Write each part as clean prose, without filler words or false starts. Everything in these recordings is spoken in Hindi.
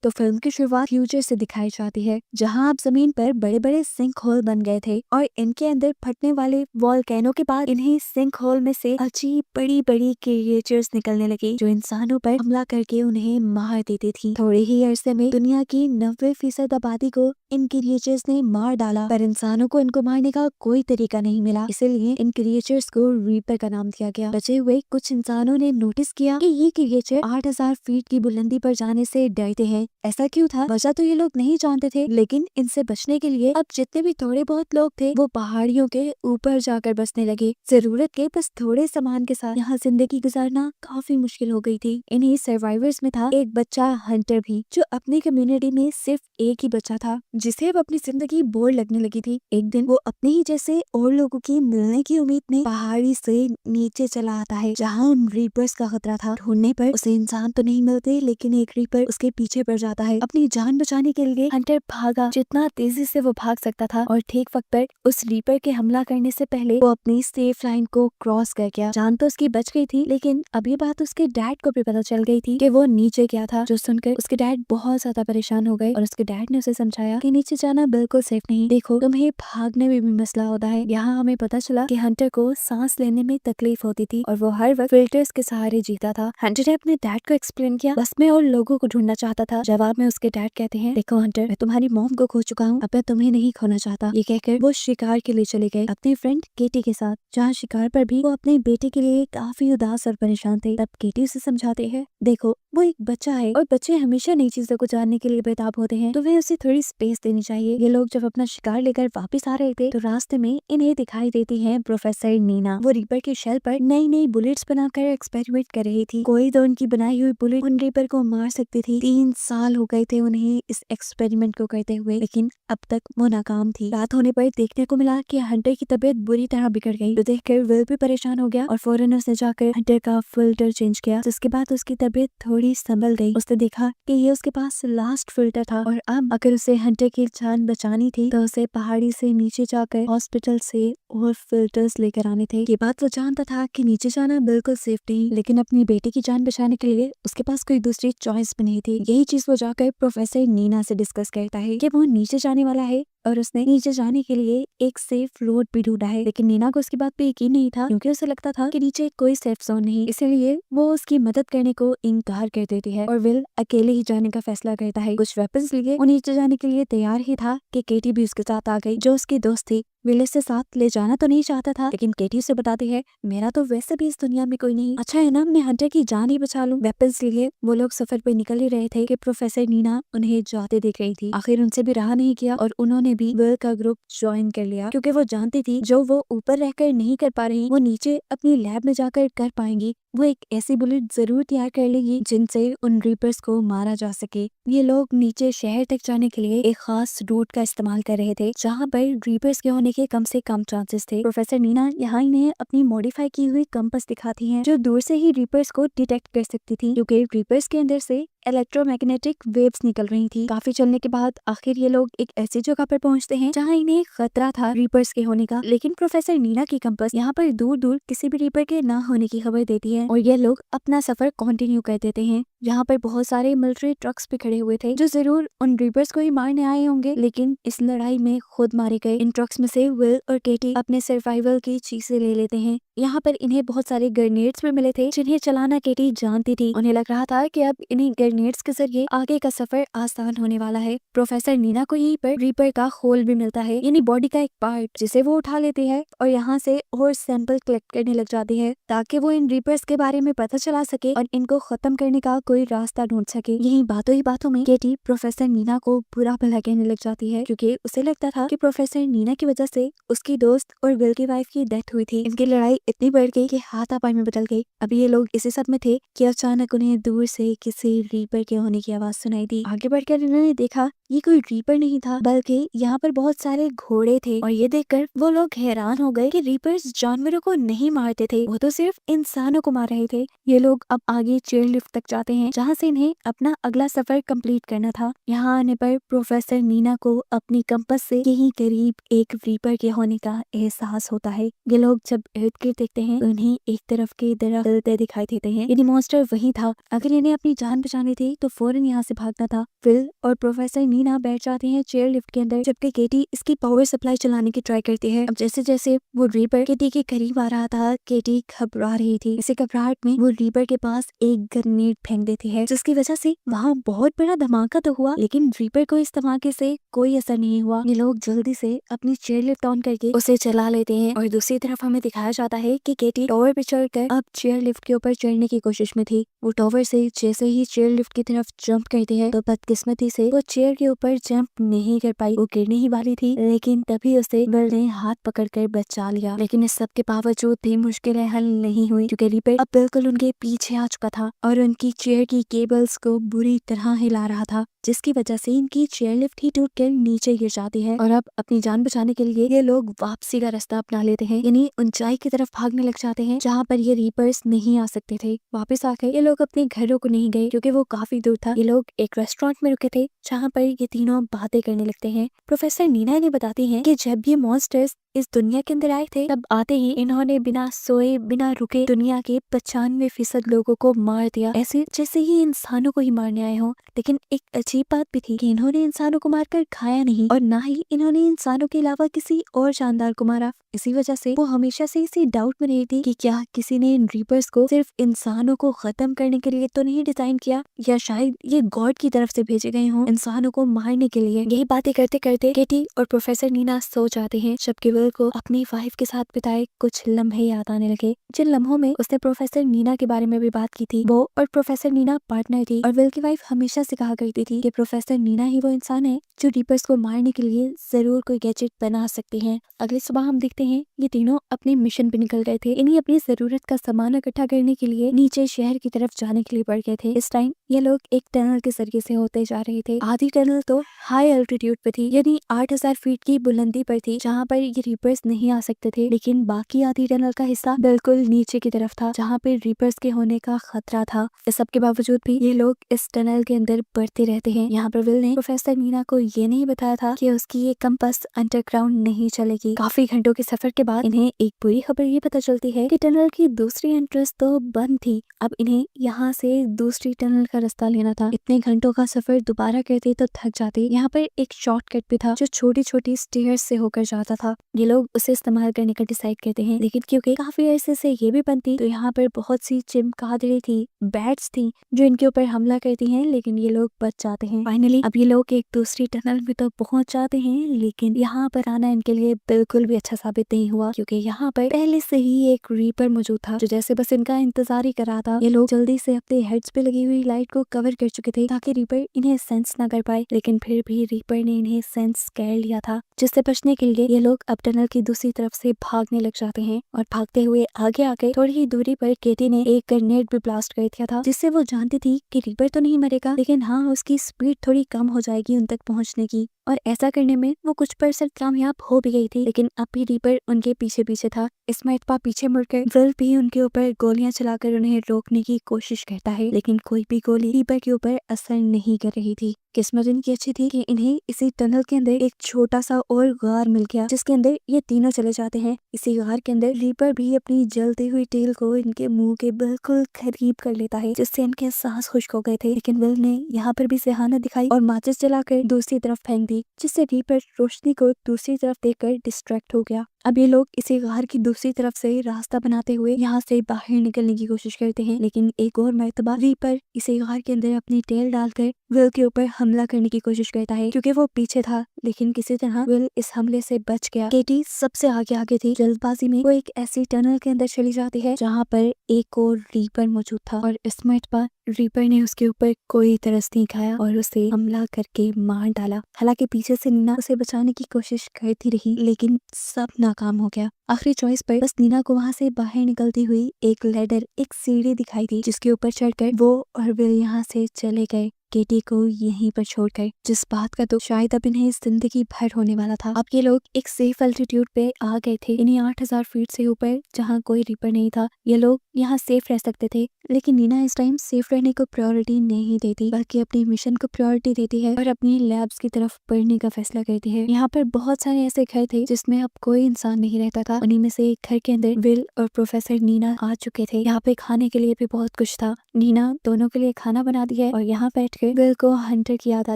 तो फिल्म की शुरुआत फ्यूचर से दिखाई जाती है, जहां अब जमीन पर बड़े बड़े सिंक होल बन गए थे और इनके अंदर फटने वाले वॉल्केनो के बाद इन्हीं सिंक होल में से अजीब बड़ी बड़ी क्रिएचर्स निकलने लगी, जो इंसानों पर हमला करके उन्हें मार देती थी। थोड़े ही अरसे में दुनिया की 90% आबादी को इन क्रिएचर्स ने मार डाला, पर इंसानों को इनको मारने का कोई तरीका नहीं मिला, इसलिए इन क्रिएचर्स को रीपर का नाम दिया गया। बचे हुए कुछ इंसानों ने नोटिस किया कि ये क्रिएचर 8000 फीट की बुलंदी पर जाने से डरते हैं। ऐसा क्यों था, वजह तो ये लोग नहीं जानते थे, लेकिन इनसे बचने के लिए अब जितने भी थोड़े बहुत लोग थे वो पहाड़ियों के ऊपर जाकर बसने लगे। जरूरत के बस थोड़े सामान के साथ यहाँ जिंदगी गुजारना काफी मुश्किल हो गई थी। इन्हीं सर्वाइवर्स में था एक बच्चा हंटर भी, जो अपनी कम्युनिटी में सिर्फ एक ही बच्चा था जिसे अब अपनी जिंदगी बोर लगने लगी थी। एक दिन वो अपने ही जैसे और लोगों की मिलने की उम्मीद में पहाड़ी से नीचे चला आता है, जहाँ उन रीपर्स का खतरा था। ढूंढने पर उसे इंसान तो नहीं मिलते, लेकिन एक रीपर उसके पीछे पड़ जाता है। अपनी जान बचाने के लिए हंटर भागा जितना तेजी से वो भाग सकता था, और ठीक वक्त पर उस रीपर के हमला करने से पहले वो अपनी सेफ लाइन को क्रॉस कर गया। जान तो उसकी बच गई थी, लेकिन अब ये बात उसके डैड को भी पता चल गई थी कि वो नीचे गया था, जो सुनकर उसके डैड बहुत ज्यादा परेशान हो गए और उसके डैड ने उसे समझाया कि नीचे जाना बिल्कुल सेफ नहीं, देखो तुम्हें भागने में भी मसला होता है। यहाँ हमें पता चला कि हंटर को सांस लेने में तकलीफ होती थी और वो हर वक्त फिल्टर्स के सहारे जीता था। हंटर ने अपने डैड को एक्सप्लेन किया, बस मैं और लोगों को ढूंढना चाहता था। जवाब में उसके डैड कहते हैं, देखो हंटर, मैं तुम्हारी मॉम को खो चुका हूँ, अब मैं तुम्हें नहीं खोना चाहता। ये कहकर वो शिकार के लिए चले गए अपने फ्रेंड केटी के साथ, जहाँ शिकार पर भी वो अपने बेटे के लिए काफी उदास और परेशान थे। तब केटी उसे समझाते हैं, देखो वो एक बच्चा है और बच्चे हमेशा नई चीजों को जानने के लिए बेताब होते हैं, तो वे उसे थोड़ी स्पेस देनी चाहिए। ये लोग जब अपना शिकार लेकर वापस आ रहे थे तो रास्ते में इन्हें दिखाई देती है प्रोफेसर नीना। वो रीपर के शेल पर नई नई बुलेट्स बनाकर एक्सपेरिमेंट कर रही थी। कोई तो उनकी बनाई हुई बुलेट उन रीपर को मार सकती थी। 3 साल हो गए थे उन्हें इस एक्सपेरिमेंट को करते हुए, लेकिन अब तक वो नाकाम थी। रात होने पर देखने को मिला कि हंटर की तबीयत बुरी तरह बिगड़ गई, तो देखकर विल भी परेशान हो गया और फौरन उसने जाकर हंटर का फिल्टर चेंज किया। जिसके बाद उसकी तबीयत थोड़ी संभल गई। उसने देखा कि ये उसके पास लास्ट फिल्टर था और अब अगर उसे हंटर की जान बचानी थी तो उसे पहाड़ी से नीचे जाकर हॉस्पिटल से और फिल्टर्स लेकर आने थे। ये बात वो जानता था कि नीचे जाना बिल्कुल सेफ नहीं, लेकिन अपनी बेटी की जान बचाने के लिए उसके पास कोई दूसरी चॉइस भी नहीं थी। यही चीज वो जाकर प्रोफेसर नीना से डिस्कस करता है कि वो नीचे जाने वाला है और उसने नीचे जाने के लिए एक सेफ रोड भी ढूंढा है। लेकिन नीना को उसकी बात पे यकीन नहीं था, क्योंकि उसे लगता था कि नीचे कोई सेफ जोन नहीं, इसलिए वो उसकी मदद करने को इनकार कर देती है और विल अकेले ही जाने का फैसला करता है। कुछ वेपन्स लिए वो नीचे जाने के लिए तैयार ही था कि केटी भी उसके साथ आ गई, जो उसकी दोस्त थी। विल इसे साथ ले जाना तो नहीं चाहता था, लेकिन केटी उसे बताती है, मेरा तो वैसे भी इस दुनिया में कोई नहीं, अच्छा है ना मैं हंटर की जान ही बचा लूं। वेपन्स लिए वो लोग सफर पे निकल ही रहे थे कि प्रोफेसर नीना उन्हें जाते देख रही थी। आखिर उनसे भी रहा नहीं किया और उन्होंने भी विल का ग्रुप ज्वाइन कर लिया, क्योंकि वो जानती थी जो वो ऊपर रहकर नहीं कर पा रही वो नीचे अपनी लैब में जाकर कर पाएंगी। वो एक ऐसी बुलेट जरूर तैयार कर लेगी जिनसे उन रीपर्स को मारा जा सके। ये लोग नीचे शहर तक जाने के लिए एक खास रूट का इस्तेमाल कर रहे थे, जहाँ पर रीपर्स के होने के कम से कम चांसेस थे। प्रोफेसर नीना यहाँ इन्हें अपनी मॉडिफाई की हुई कंपास दिखाती हैं, जो दूर से ही रीपर्स को डिटेक्ट कर सकती थी, क्योंकि रीपर्स के अंदर से इलेक्ट्रोमैग्नेटिक वेव्स निकल रही थी। काफी चलने के बाद आखिर ये लोग एक ऐसी जगह पर पहुंचते हैं जहां इन्हें खतरा था रीपर्स के होने का, लेकिन प्रोफेसर नीना की कंपास यहाँ पर दूर दूर किसी भी रीपर के ना होने की खबर देती है और ये लोग अपना सफर कंटिन्यू कर देते हैं। यहाँ पर बहुत सारे मिलिट्री ट्रक्स भी खड़े हुए थे, जो जरूर उन रीपर्स को ही मारने आए होंगे, लेकिन इस लड़ाई में खुद मारे गए। इन ट्रक्स में से विल और केटी अपने सर्वाइवल की चीजें ले लेते हैं। यहाँ पर इन्हें बहुत सारे ग्रेनेड्स भी मिले थे, जिन्हें चलाना केटी जानती थी। उन्हें लग रहा था कि अब इन्हें ग्रेनेड्स के जरिए आगे का सफर आसान होने वाला है। प्रोफेसर नीना को यहीं पर रीपर का खोल भी मिलता है, यानी बॉडी का एक पार्ट, जिसे वो उठा लेती है और यहाँ से और सैंपल कलेक्ट करने लग जाती है, ताकि वो इन रीपर्स के बारे में पता चला सके और इनको खत्म करने का कोई रास्ता ढूंढ सके। यही बातों ही बातों में केटी प्रोफेसर नीना को बुरा भला कहने लग जाती है, क्योंकि उसे लगता था कि प्रोफेसर नीना की वजह से उसकी दोस्त और विल की वाइफ की डेथ हुई थी। इनकी लड़ाई इतनी बढ़ गई कि हाथापाई में बदल गई। अभी ये लोग इसी सब में थे कि अचानक उन्हें दूर से किसी रीपर के होने की आवाज सुनाई दी। आगे बढ़कर इन्होंने देखा ये कोई रीपर नहीं था, बल्कि यहाँ पर बहुत सारे घोड़े थे और ये देखकर वो लोग हैरान हो गए कि रीपर्स जानवरों को नहीं मारते थे, वो तो सिर्फ इंसानों को मार रहे थे। ये लोग अब आगे चेयर लिफ्ट तक जाते हैं, जहाँ से इन्हें अपना अगला सफर कंप्लीट करना था। यहाँ आने पर प्रोफेसर नीना को अपनी कंपास से यहीं करीब एक रीपर के होने का एहसास होता है। ये लोग जब अर्थ के फिर देखते हैं उन्हें एक तरफ के दरख्त जलते दिखाई देते हैं, यानी मॉन्स्टर वही था। अगर इन्हें अपनी जान बचानी थी तो फौरन यहाँ से भागना था। फिल और प्रोफेसर नीना बैठ जाते हैं चेयर लिफ्ट के अंदर, जबकि केटी इसकी पावर सप्लाई चलाने की ट्राई करती है। अब जैसे जैसे वो रीपर केटी के करीब आ रहा था, केटी घबरा रही थी। इसी घबराहट में वो रीपर के पास एक ग्रेनेड फेंक देती है, जिसकी वजह से वहाँ बहुत बड़ा धमाका तो हुआ, लेकिन रीपर को इस धमाके से कोई असर नहीं हुआ। ये लोग जल्दी से अपनी चेयर लिफ्ट ऑन करके उसे चला लेते हैं और दूसरी तरफ हमें दिखाया जाता है कि केटी टावर पे चढ़कर अब चेयर लिफ्ट के ऊपर चढ़ने की कोशिश में थी। वो टावर से जैसे ही चेयर लिफ्ट की तरफ जंप करती है तो बदकिस्मती से वो चेयर के ऊपर जंप नहीं कर पाई। वो गिरने ही वाली थी, लेकिन तभी उसे विल ने हाथ पकड़कर बचा लिया। लेकिन इस सब के बावजूद भी मुश्किलें हल नहीं हुई, क्योंकि रीपर अब बिल्कुल उनके पीछे आ चुका था और उनकी चेयर की केबल्स को बुरी तरह हिला रहा था, जिसकी वजह से इनकी चेयर लिफ्ट ही टूटकर नीचे गिर जाती है। और अब अपनी जान बचाने के लिए ये लोग वापसी का रास्ता अपना लेते हैं, यानी ऊंचाई की तरफ भागने लग जाते हैं जहाँ पर ये रीपर्स नहीं आ सकते थे। वापस आकर ये लोग अपने घरों को नहीं गए, क्योंकि वो काफी दूर था। ये लोग एक रेस्टोरेंट में रुके थे जहाँ पर ये तीनों बातें करने लगते हैं। प्रोफेसर नीना ने बताती हैं कि जब ये मॉन्स्टर्स इस दुनिया के अंदर आए थे, तब आते ही इन्होंने बिना सोए बिना रुके दुनिया के 95% लोगों को मार दिया, ऐसे जैसे ही इंसानों को ही मारने आए हों। लेकिन एक अजीब बात भी थी कि इन्होंने इंसानों को मारकर खाया नहीं, और ना ही इन्होंने इंसानों के अलावा किसी और जानदार को मारा। इसी वजह से वो हमेशा से इसी डाउट में रही थी कि क्या किसी ने इन रीपर्स को सिर्फ इंसानों को खत्म करने के लिए तो नहीं डिजाइन किया, या शायद ये गॉड की तरफ से भेजे गए हों इंसानों को मारने के लिए। यही बातें करते करते केटी और प्रोफेसर नीना सो जाते हैं, जबकि विल को अपनी वाइफ के साथ बिताए कुछ लम्हे याद आने लगे, जिन लम्हों में उसने प्रोफेसर नीना के बारे में भी बात की थी। वो और प्रोफेसर नीना पार्टनर थी, और विल की वाइफ हमेशा से कहा करती थी कि प्रोफेसर नीना ही वो इंसान है जो रीपर्स को मारने के लिए जरूर कोई गैजेट बना सकती हैं। अगली सुबह हम देखते हैं ये तीनों अपने मिशन पे निकल गए थे। इन्हें अपनी जरूरत का सामान इकट्ठा करने के लिए नीचे शहर की तरफ जाने के लिए बढ़ गए थे। इस टाइम ये लोग एक टनल के जरिए से होते जा रहे थे। आधी टनल तो हाई एल्टीट्यूड पे थी, यानी 8000 फीट की बुलंदी पर थी, जहाँ पर ये रीपर्स नहीं आ सकते थे। लेकिन बाकी आधी टनल का हिस्सा बिल्कुल नीचे की तरफ था, जहाँ पे रीपर्स के होने का खतरा था। इस सब के बावजूद भी ये लोग इस टनल के अंदर बढ़ते रहते हैं। यहाँ पर विल ने प्रोफेसर नीना को ये नहीं बताया था कि उसकी ये कंपास अंडरग्राउंड नहीं चलेगी। काफी घंटों के सफर के बाद इन्हें एक बुरी खबर ये पता चलती है कि टनल की दूसरी एंट्रेंस तो बंद थी। अब इन्हें यहाँ से दूसरी टनल का रास्ता लेना था। इतने घंटों का सफर दोबारा करते तो थक जाते। यहाँ पर एक शॉर्टकट भी था जो छोटी छोटी स्टेयर्स से होकर जाता था। ये लोग उसे इस्तेमाल करने का डिसाइड करते हैं, लेकिन क्योंकि काफी अरसे से ये भी बंद थी तो यहाँ पर बहुत सी चिमगादड़ें थी, बैट्स थी जो इनके ऊपर हमला करती हैं, लेकिन ये लोग बच जाते हैं। फाइनली अब ये लोग एक दूसरी टनल में तो पहुंच जाते हैं, लेकिन यहाँ पर आना इनके लिए बिल्कुल भी अच्छा साबित नहीं हुआ, क्योंकि यहाँ पर पहले से ही एक रीपर मौजूद था जो जैसे बस इनका इंतजार ही कर रहा था। ये लोग जल्दी से अपने हेड्स पे लगी हुई लाइट को कवर कर चुके थे ताकि रीपर इन्हें सेंस ना कर पाए, लेकिन फिर भी रीपर ने इन्हें सेंस कर लिया था, जिससे बचने के लिए ये लोग अब टनल की दूसरी तरफ से भागने लग जाते हैं। और भागते हुए आगे आके थोड़ी ही दूरी पर केटी ने एक ग्रेनेड भी ब्लास्ट कर दिया था, जिससे वो जानती थी कि रीपर तो नहीं मरेगा, लेकिन हाँ उसकी स्पीड थोड़ी कम हो जाएगी उन तक पहुंचने की। और ऐसा करने में वो कुछ % कामयाब हो भी गई थी, लेकिन अब भी रीपर उनके पीछे पीछे था। इसमें इतपा पीछे मुड़कर विल भी उनके ऊपर गोलियां चलाकर उन्हें रोकने की कोशिश करता है, लेकिन कोई भी गोली रीपर के ऊपर असर नहीं कर रही थी। किस्मत इनकी अच्छी थी कि इन्हें इसी टनल के अंदर एक छोटा सा और गार मिल गया, जिसके अंदर ये तीनों चले जाते हैं। इसी गार के अंदर रीपर भी अपनी जलती हुई टेल को इनके मुंह के बिल्कुल करीब कर लेता है, जिससे इनके सांस खुश्क हो गए थे। लेकिन विल ने यहाँ पर भी सेहानत दिखाई और माचिस जलाकर दूसरी तरफ फेंक दी, जिससे रीपर रोशनी को दूसरी तरफ देखकर डिस्ट्रैक्ट हो गया। अब ये लोग इसी गार की दूसरी तरफ से रास्ता बनाते हुए यहाँ से बाहर निकलने की कोशिश करते हैं, लेकिन एक और मर्तबा रीपर इसी गार के अंदर अपनी टेल डालकर विल के ऊपर हमला करने की कोशिश करता है, क्योंकि वो पीछे था। लेकिन किसी तरह विल इस हमले से बच गया। केटी सबसे आगे थी। जल्दबाजी में वो एक ऐसी टनल के अंदर चली जाती है जहाँ पर एक और रीपर मौजूद था, और इस मर्तबा रीपर ने उसके ऊपर कोई तरस नहीं खाया और उसे हमला करके मार डाला। हालांकि पीछे से नीना उसे बचाने की कोशिश करती रही, लेकिन सब नाकाम हो गया। आखिरी चॉइस पर बस नीना को वहाँ से बाहर निकलती हुई एक लैडर, एक सीढ़ी दिखाई दी, जिसके ऊपर चढ़कर वो और विल यहाँ से चले गए। केटी को यहीं पर छोड़कर, जिस बात का तो शायद अब इन्हें जिंदगी भर होने वाला था। अब ये लोग एक सेफ एल्टीट्यूड पे आ गए थे, इन्हीं 8000 फीट से ऊपर, जहाँ कोई रीपर नहीं था। ये लोग यहाँ सेफ रह सकते थे, लेकिन नीना इस टाइम सेफ रहने को प्रायोरिटी नहीं देती, बल्कि अपनी मिशन को प्रायोरिटी देती है और अपनी लैब्स की तरफ बढ़ने का फैसला करती है। यहाँ पर बहुत सारे ऐसे घर थे जिसमें अब कोई इंसान नहीं रहता था। उन्हीं में से एक घर के अंदर विल और प्रोफेसर नीना आ चुके थे। यहाँ पे खाने के लिए भी बहुत कुछ था। नीना दोनों के लिए खाना बना दी है और यहाँ बैठकर विल को हंटर की याद आ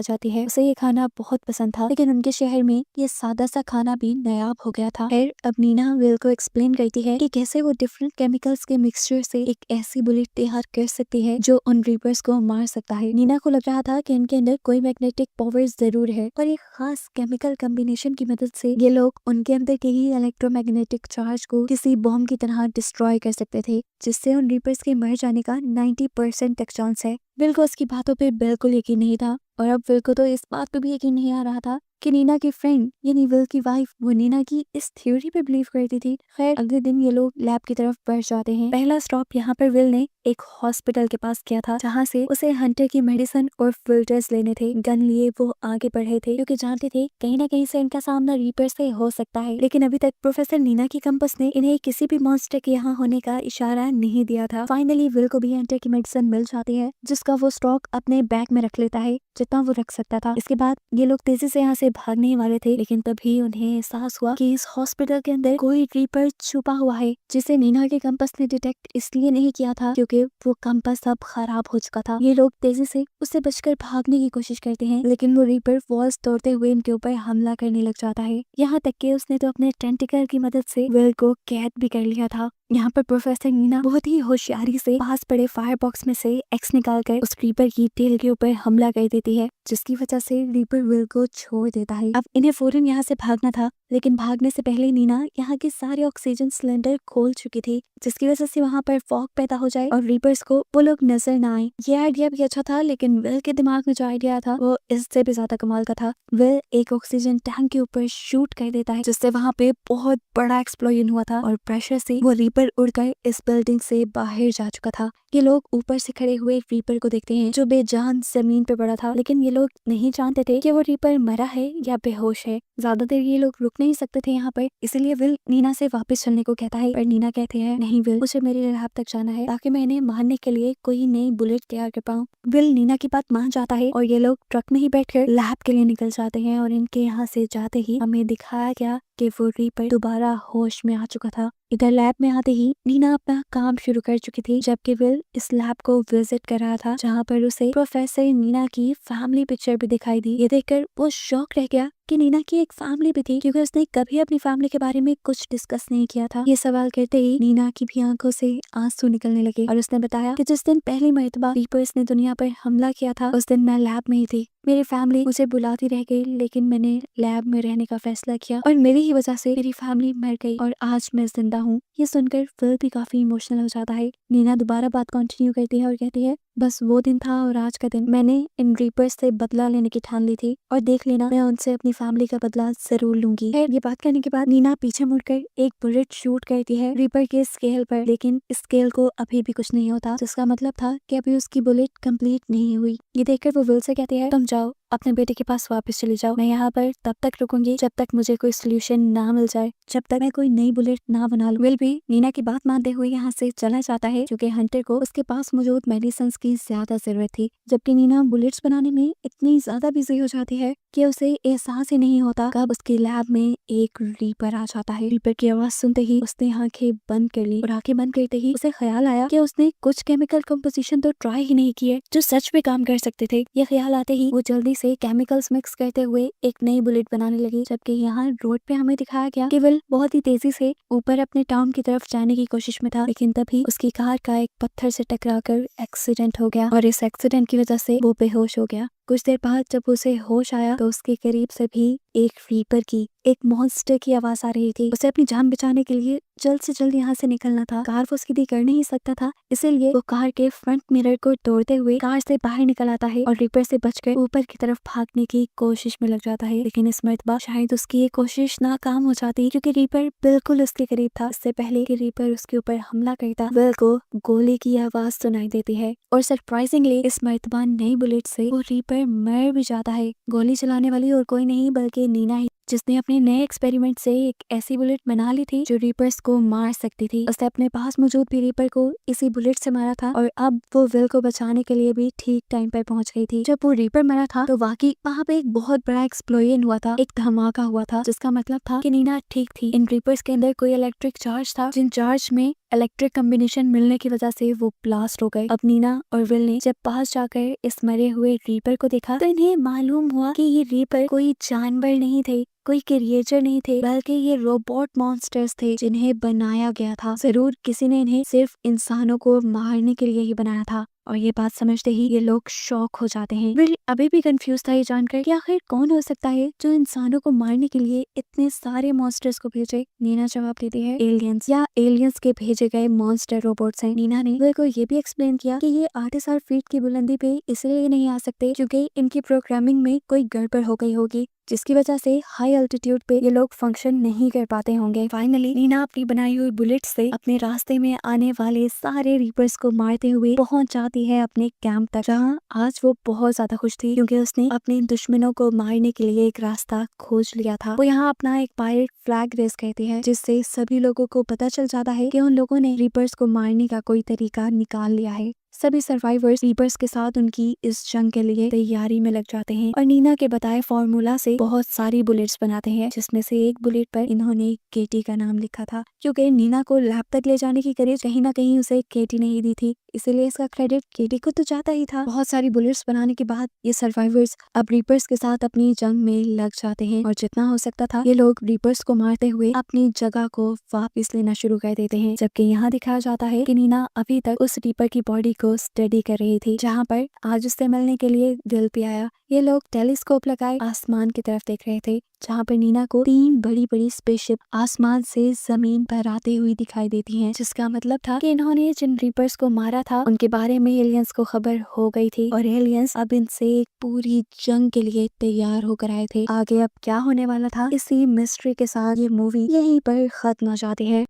जाती है। उसे ये खाना बहुत पसंद था, लेकिन उनके शहर में ये सादा सा खाना भी नायाब हो गया था। फिर अब नीना विल को एक्सप्लेन करती है कि कैसे वो डिफरेंट केमिकल्स के मिक्सचर से एक ऐसी बुलेट तैयार कर सकती है जो उन रीपर्स को मार सकता है। नीना को लग रहा था कि इनके अंदर कोई मैग्नेटिक पावर जरूर है, पर एक खास केमिकल कॉम्बिनेशन की मदद से ये लोग उनके अंदर के ही इलेक्ट्रोमैग्नेटिक चार्ज को किसी बॉम्ब की तरह डिस्ट्रॉय कर सकते थे, जिससे उन रीपर्स के मर जाने का 90% तक चांस है। विल को उसकी बातों पे बिल्कुल यकीन नहीं था, और अब विल को तो इस बात पे भी यकीन नहीं आ रहा था कि नीना की फ्रेंड यानी विल की वाइफ वो नीना की इस थ्योरी पे बिलीव करती थी। खैर अगले दिन ये लोग लैब की तरफ बढ़ जाते हैं। पहला स्टॉप यहाँ पर विल ने एक हॉस्पिटल के पास किया था, जहाँ से उसे हंटर की मेडिसिन और फिल्टर्स लेने थे। गन लिए वो आगे बढ़े थे, क्योंकि जानते थे कहीं ना कहीं से इनका सामना रीपर से हो सकता है। लेकिन अभी तक प्रोफेसर नीना की कंपस ने इन्हें किसी भी मॉन्स्टर के यहाँ होने का इशारा नहीं दिया था। फाइनली विल को भी हंटर की मेडिसिन मिल जाती है, जिसका वो स्टॉक अपने बैग में रख लेता है, जितना वो रख सकता था। इसके बाद ये लोग तेजी से यहाँ से भागने वाले थे, लेकिन तभी उन्हें एहसास हुआ कि इस हॉस्पिटल के अंदर कोई रीपर छुपा हुआ है, जिसे नीना के कंपस ने डिटेक्ट इसलिए नहीं किया था क्योंकि वो कंपस अब खराब हो चुका था। ये लोग तेजी से उससे बचकर भागने की कोशिश करते हैं, लेकिन वो रीपर वॉल्स तोड़ते हुए इनके ऊपर हमला करने लग जाता है। यहाँ तक कि उसने तो अपने टेंटिकल की मदद से विल को कैद भी कर लिया था। यहाँ पर प्रोफेसर नीना बहुत ही होशियारी से पास पड़े फायर बॉक्स में से एक्स निकालकर उस रीपर की टेल के ऊपर हमला कर देती है, जिसकी वजह से रीपर विल को छोड़ देता है। अब इन्हें फौरन यहाँ से भागना था, लेकिन भागने से पहले नीना यहाँ के सारे ऑक्सीजन सिलेंडर खोल चुकी थी, जिसकी वजह से वहाँ पर फॉग पैदा हो जाए और रीपर्स को वो लोग नजर ना आए। ये आइडिया भी अच्छा था, लेकिन विल के दिमाग में जो आइडिया था वो इससे भी ज्यादा कमाल का था। विल एक ऑक्सीजन टैंक के ऊपर शूट कर देता है, जिससे वहाँ पे बहुत बड़ा एक्सप्लोजन हुआ था और प्रेशर से वो रीपर उड़कर इस बिल्डिंग से बाहर जा चुका था। ये लोग ऊपर से खड़े हुए रीपर को देखते हैं जो बेजान जमीन पे पड़ा था, लेकिन ये लोग नहीं जानते थे कि वो रीपर मरा है या बेहोश है। ज्यादा देर ये लोग रुक नहीं सकते थे यहाँ पर, इसीलिए विल नीना से वापस चलने को कहता है, पर नीना कहते हैं नहीं विल, मुझे मेरे लैब तक जाना है ताकि मैं इन्हें मारने के लिए कोई नई बुलेट तैयार कर पाऊँ। विल नीना की बात मान जाता है और ये लोग ट्रक में ही बैठकर लैब के लिए निकल जाते हैं, और इनके यहाँ से जाते ही हमें दिखाया गया कि वो रीपर दोबारा होश में आ चुका था। इधर लैब में आते ही नीना अपना काम शुरू कर चुकी थी, जबकि विल इस लैब को विजिट कर रहा था, जहाँ पर उसे प्रोफेसर नीना की फैमिली पिक्चर भी दिखाई दी। ये देखकर वो शॉक रह गया कि नीना की एक फैमिली भी थी, क्योंकि उसने कभी अपनी फैमिली के बारे में कुछ डिस्कस नहीं किया था। ये सवाल करते ही नीना की भी आंखों से आंसू निकलने लगे और उसने बताया कि जिस दिन पहली मर्तबा रीपर्स ने दुनिया पर हमला किया था, उस दिन मैं लैब में ही थी। मेरी फैमिली मुझे बुलाती रह गई, लेकिन मैंने लैब में रहने का फैसला किया और मेरी ही वजह से मेरी फैमिली मर गई और आज मैं जिंदा हूँ। ये सुनकर फिल भी काफी इमोशनल हो जाता है। नीना दोबारा बात कंटिन्यू करती है और कहती है बस वो दिन था और आज का दिन मैंने इन रीपर्स से बदला लेने की ठान ली थी, और देख लेना मैं उनसे अपनी फैमिली का बदला जरूर लूंगी। ये बात करने के बाद नीना पीछे मुड़कर एक बुलेट शूट करती है रीपर के स्केल पर, लेकिन स्केल को अभी भी कुछ नहीं होता, जिसका मतलब था कि अभी उसकी बुलेट कंप्लीट नहीं हुई। ये देखकर वो विल से कहती है तुम जाओ अपने बेटे के पास वापस चले जाओ, मैं यहाँ पर तब तक रुकूंगी जब तक मुझे कोई सोल्यूशन ना मिल जाए, जब तक मैं कोई नई बुलेट ना बना लूं। विल भी नीना की बात मानते हुए यहाँ से चला जाता है, क्योंकि हंटर को उसके पास मौजूद मेडिसिन की ज्यादा जरूरत थी, जबकि नीना बुलेट्स बनाने में इतनी ज्यादा बिजी हो जाती है कि उसे एहसास ही नहीं होता कब उसके लैब में एक रीपर आ जाता है। रीपर की आवाज सुनते ही उसने आंखें बंद कर ली, और आंखें बंद करते ही उसे ख्याल आया कि उसने कुछ केमिकल कंपोजिशन तो ट्राई ही नहीं किए जो सच में काम कर सकते थे। ये ख्याल आते ही वो जल्दी से केमिकल्स मिक्स करते हुए एक नई बुलेट बनाने लगी, जबकि यहाँ रोड पे हमें दिखाया गया कि विल बहुत ही तेजी से ऊपर अपने टाउन की तरफ जाने की कोशिश में था, लेकिन तभी उसकी कार का एक पत्थर से टकराकर एक्सीडेंट हो गया, और इस एक्सीडेंट की वजह से वो बेहोश हो गया। कुछ देर बाद जब उसे होश आया तो उसके करीब से भी एक रीपर की, एक मॉन्स्टर की आवाज आ रही थी। उसे अपनी जान बचाने के लिए जल्द से जल्द यहाँ से निकलना था। कार वो उसकी भी कर नहीं सकता था, इसीलिए वो कार के फ्रंट मिरर को तोड़ते हुए कार से बाहर निकल आता है और रीपर से बचकर ऊपर की तरफ भागने की कोशिश में लग जाता है। लेकिन इस मर्तबा शायद उसकी ये कोशिश नाकाम हो जाती, क्योंकि रीपर बिल्कुल उसके करीब था। इससे पहले कि रीपर उसके ऊपर हमला करता, विल को गोली की आवाज सुनाई देती है और सरप्राइजिंगली इस मर्तबा नई बुलेट से वो रीपर मर भी जाता है। गोली चलाने वाली और कोई नहीं बल्कि नीना ही, जिसने अपने नए एक्सपेरिमेंट से एक ऐसी बुलेट बना ली थी जो रीपर्स को मार सकती थी। उसने अपने पास मौजूद भी रीपर को इसी बुलेट से मारा था और अब वो विल को बचाने के लिए भी ठीक टाइम पर पहुंच गई थी। जब वो रीपर मरा था तो वाकई वहाँ पे एक बहुत बड़ा एक्सप्लोजन हुआ था, एक धमाका हुआ था, जिसका मतलब था कि नीना ठीक थी। इन रीपर्स के अंदर कोई इलेक्ट्रिक चार्ज था, जिन चार्ज में इलेक्ट्रिक कॉम्बिनेशन मिलने की वजह से वो ब्लास्ट हो गए। अब नीना और विल ने जब पास जाकर इस मरे हुए रीपर को देखा तो इन्हें मालूम हुआ कि ये रीपर कोई जानवर नहीं थे, कोई क्रिएचर नहीं थे, बल्कि ये रोबोट मॉन्स्टर्स थे जिन्हें बनाया गया था। जरूर किसी ने इन्हें सिर्फ इंसानों को मारने के लिए ही बनाया था। और ये बात समझते ही ये लोग शॉक हो जाते हैं। विल अभी भी कंफ्यूज था ये जानकर कि आखिर कौन हो सकता है जो इंसानों को मारने के लिए इतने सारे मॉन्स्टर्स को भेजे। नीना जवाब देती है एलियंस, या एलियंस के भेजे गए मॉन्स्टर रोबोट्स हैं। नीना ने विल को ये भी एक्सप्लेन किया कि ये 8,000 फीट की बुलंदी पे इसलिए नहीं आ सकते क्योंकि इनकी प्रोग्रामिंग में कोई गड़बड़ हो गई होगी, जिसकी वजह से हाई अल्टीट्यूड पे ये लोग फंक्शन नहीं कर पाते होंगे। फाइनली नीना अपनी बनाई हुई बुलेट से अपने रास्ते में आने वाले सारे रीपर्स को मारते हुए पहुंच जाती है अपने कैंप तक, जहां आज वो बहुत ज्यादा खुश थी क्योंकि उसने अपने दुश्मनों को मारने के लिए एक रास्ता खोज लिया था। वो यहाँ अपना एक पायरेट फ्लैग रेस करती है, जिससे सभी लोगों को पता चल जाता है कि उन लोगों ने रीपर्स को मारने का कोई तरीका निकाल लिया है। सभी सर्वाइवर्स रीपर्स के साथ उनकी इस जंग के लिए तैयारी में लग जाते हैं और नीना के बताए फॉर्मूला से बहुत सारी बुलेट्स बनाते हैं, जिसमें से एक बुलेट पर इन्होंने केटी का नाम लिखा था, क्योंकि नीना को लैब तक ले जाने की करेज कहीं ना कहीं उसे केटी नहीं दी थी, इसीलिए इसका क्रेडिट केटी को तो जाता ही था। बहुत सारी बुलेट्स बनाने के बाद ये सर्वाइवर्स अब रीपर्स के साथ अपनी जंग में लग जाते हैं और जितना हो सकता था ये लोग रीपर्स को मारते हुए अपनी जगह को वापस लेना शुरू कर देते हैं। जबकि यहाँ दिखाया जाता है कि नीना अभी तक उस रीपर की बॉडी को स्टडी कर रही थी, जहाँ पर आज उससे मिलने के लिए विल भी आया। ये लोग टेलीस्कोप लगाए आसमान की तरफ देख रहे थे, जहाँ पर नीना को 3 बड़ी बड़ी स्पेसशिप आसमान से जमीन पर आते हुए दिखाई देती हैं, जिसका मतलब था कि इन्होंने जिन रीपर्स को मारा था उनके बारे में एलियंस को खबर हो गई थी और एलियंस अब इनसे एक पूरी जंग के लिए तैयार होकर आए थे। आगे अब क्या होने वाला था, इसी मिस्ट्री के साथ ये मूवी यहीं पर खत्म हो जाती है।